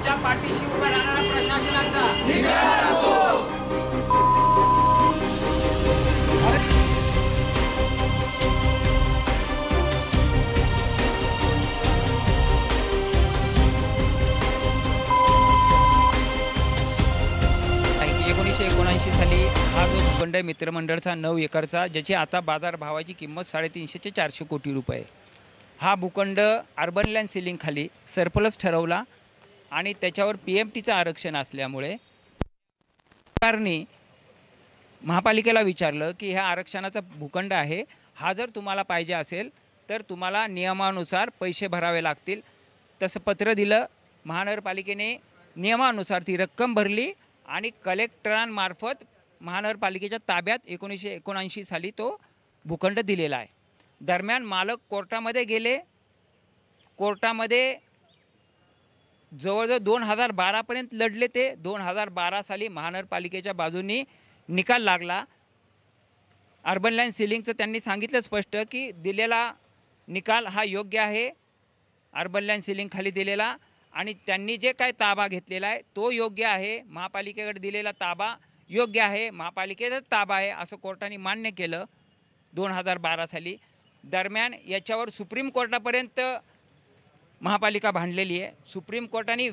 आमच्या पाठीशी उभा राहणारा प्रशासनाचा निषेध असो। साली हा जो भूखंड आहे मित्रमंडळचा 9 एकरचा, ज्याची आता बाजारभावाची किंमत 350 ते 400 कोटी रुपये। हा भूखंड अर्बन लँड सिलिंगखाली सरप्लस ठरवला आणि त्याच्यावर PMTचं आरक्षण असल्यामुळे सरकारने महापालिकेला विचारलं की ह्या आरक्षणाचा भूखंड आहे, हा जर तुम्हाला पाहिजे असेल तर तुम्हाला नियमानुसार पैसे भरावे लागतील। तसं पत्र दिलं। महानगरपालिकेने नियमानुसार ती रक्कम भरली आणि कलेक्टरांमार्फत महानगरपालिकेच्या ताब्यात 1979 साली तो भूखंड दिलेला आहे। दरम्यान मालक कोर्टामध्ये गेले। कोर्टामध्ये जवळजवळ 2012 पर्यंत लढले ते। 2012 साली महानगरपालिकेच्या बाजूनी निकाल लागला। अर्बन लँड सिलिंगचं त्यांनी सांगितलं स्पष्ट की दिलेला निकाल हा योग्य आहे, अर्बन लँड सिलिंग खाली दिलेला, आणि त्यांनी जे काय ताबा घेतलेला आहे तो योग्य आहे, महापालिकेकडे दिलेला ताबा योग्य आहे, महापालिकेचा ताबा आहे असं कोर्टाने मान्य केलं 2012 साली। दरम्यान याच्यावर सुप्रीम कोर्टापर्यंत महापालिका भांडलेली आहे। सुप्रीम कोर्टाने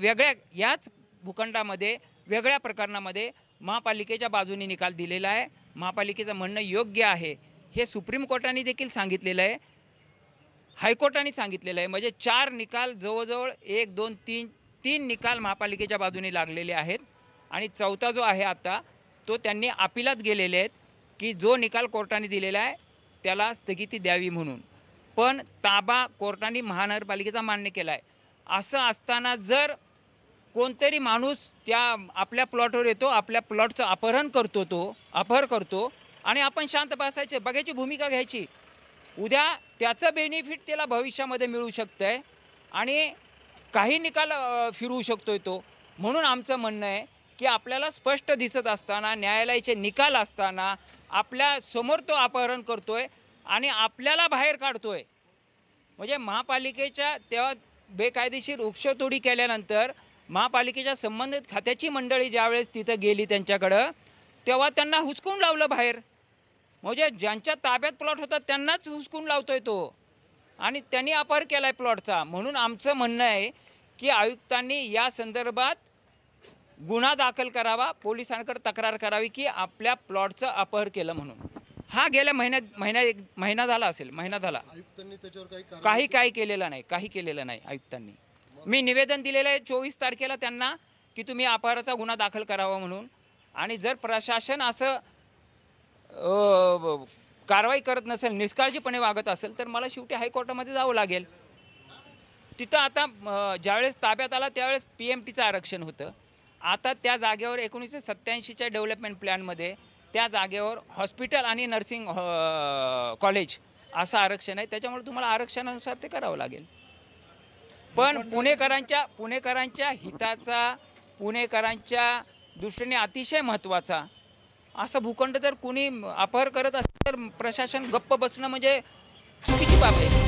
याच भूखंडामध्ये वेगळ्या प्रकरणामध्ये महापालिकेच्या बाजूने निकाल दिलेला आहे। महापालिकेचं म्हणणं योग्य आहे हे सुप्रीम कोर्टाने देखील सांगितलेलं आहे, हायकोर्टाने सांगितलेलं आहे। म्हणजे 4 निकाल जवळजवळ 1 2 3 निकाल महापालिकेच्या बाजूने लागलेले आहेत आणि चौथा जो आहे आता तो त्यांनी अपिलात गेलेले आहेत की जो निकाल कोर्टाने दिलेला आहे त्याला स्थगिती द्यावी म्हणून। पण ताबा कोर्टाने महानगरपालिकेचा मान्य केला आहे। असं असताना जर कोणतरी माणूस त्या आपल्या प्लॉटवर येतो, आपल्या प्लॉटचं अपहरण करतो आणि आपण शांत बसायचे, बघायची भूमिका घ्यायची, उद्या त्याचं बेनिफिट त्याला भविष्यामध्ये मिळू शकतं आणि काही निकाल फिरवू शकतोय तो। म्हणून आमचं म्हणणं आहे की आपल्याला स्पष्ट दिसत असताना, न्यायालयाचे निकाल असताना आपल्या समोर तो अपहरण करतोय आणि आपल्याला बाहेर काढतोय। म्हणजे महापालिकेच्या तेव्हा बेकायदेशीर वृक्षतोडी केल्यानंतर महापालिकेच्या संबंधित खात्याची मंडळी ज्यावेळेस तिथं गेली त्यांच्याकडं, तेव्हा त्यांना हुसकून लावलं बाहेर। म्हणजे ज्यांच्या ताब्यात प्लॉट होता त्यांनाच हुसकून लावतोय तो आणि त्यांनी अपहार केला आहे प्लॉटचा। म्हणून आमचं म्हणणं आहे की आयुक्तांनी या संदर्भात गुन्हा दाखल करावा, पोलिसांकडे तक्रार करावी की आपल्या प्लॉटचं अपहर केलं म्हणून। हा गेल्या महिना झाला असेल, महिना झाला। आयुक्तांनी त्याच्यावर काही केलेलं नाही आयुक्तांनी। मी निवेदन दिलेलं आहे 24 तारखेला त्यांना की तुम्ही अपहाराचा गुन्हा दाखल करावा म्हणून। आणि जर प्रशासन असं कारवाई करत नसेल, निष्काळजीपणे वागत असेल, तर मला शेवटी हायकोर्टामध्ये जावं लागेल। तिथं आता ज्यावेळेस ताब्यात आला त्यावेळेस PMTचं आरक्षण होतं। आता त्या जागेवर 1987च्या डेव्हलपमेंट प्लॅनमध्ये त्या जागेवर हॉस्पिटल आणि नर्सिंग कॉलेज असं आरक्षण आहे। त्याच्यामुळे तुम्हाला आरक्षणानुसार ते करावं लागेल। पण पुणेकरांच्या हिताचा, पुणेकरांच्या दृष्टीने अतिशय महत्त्वाचा असं भूखंड जर कोणी अपहार करत असेल तर प्रशासन गप्प बसणं म्हणजे चुकीची बाब आहे।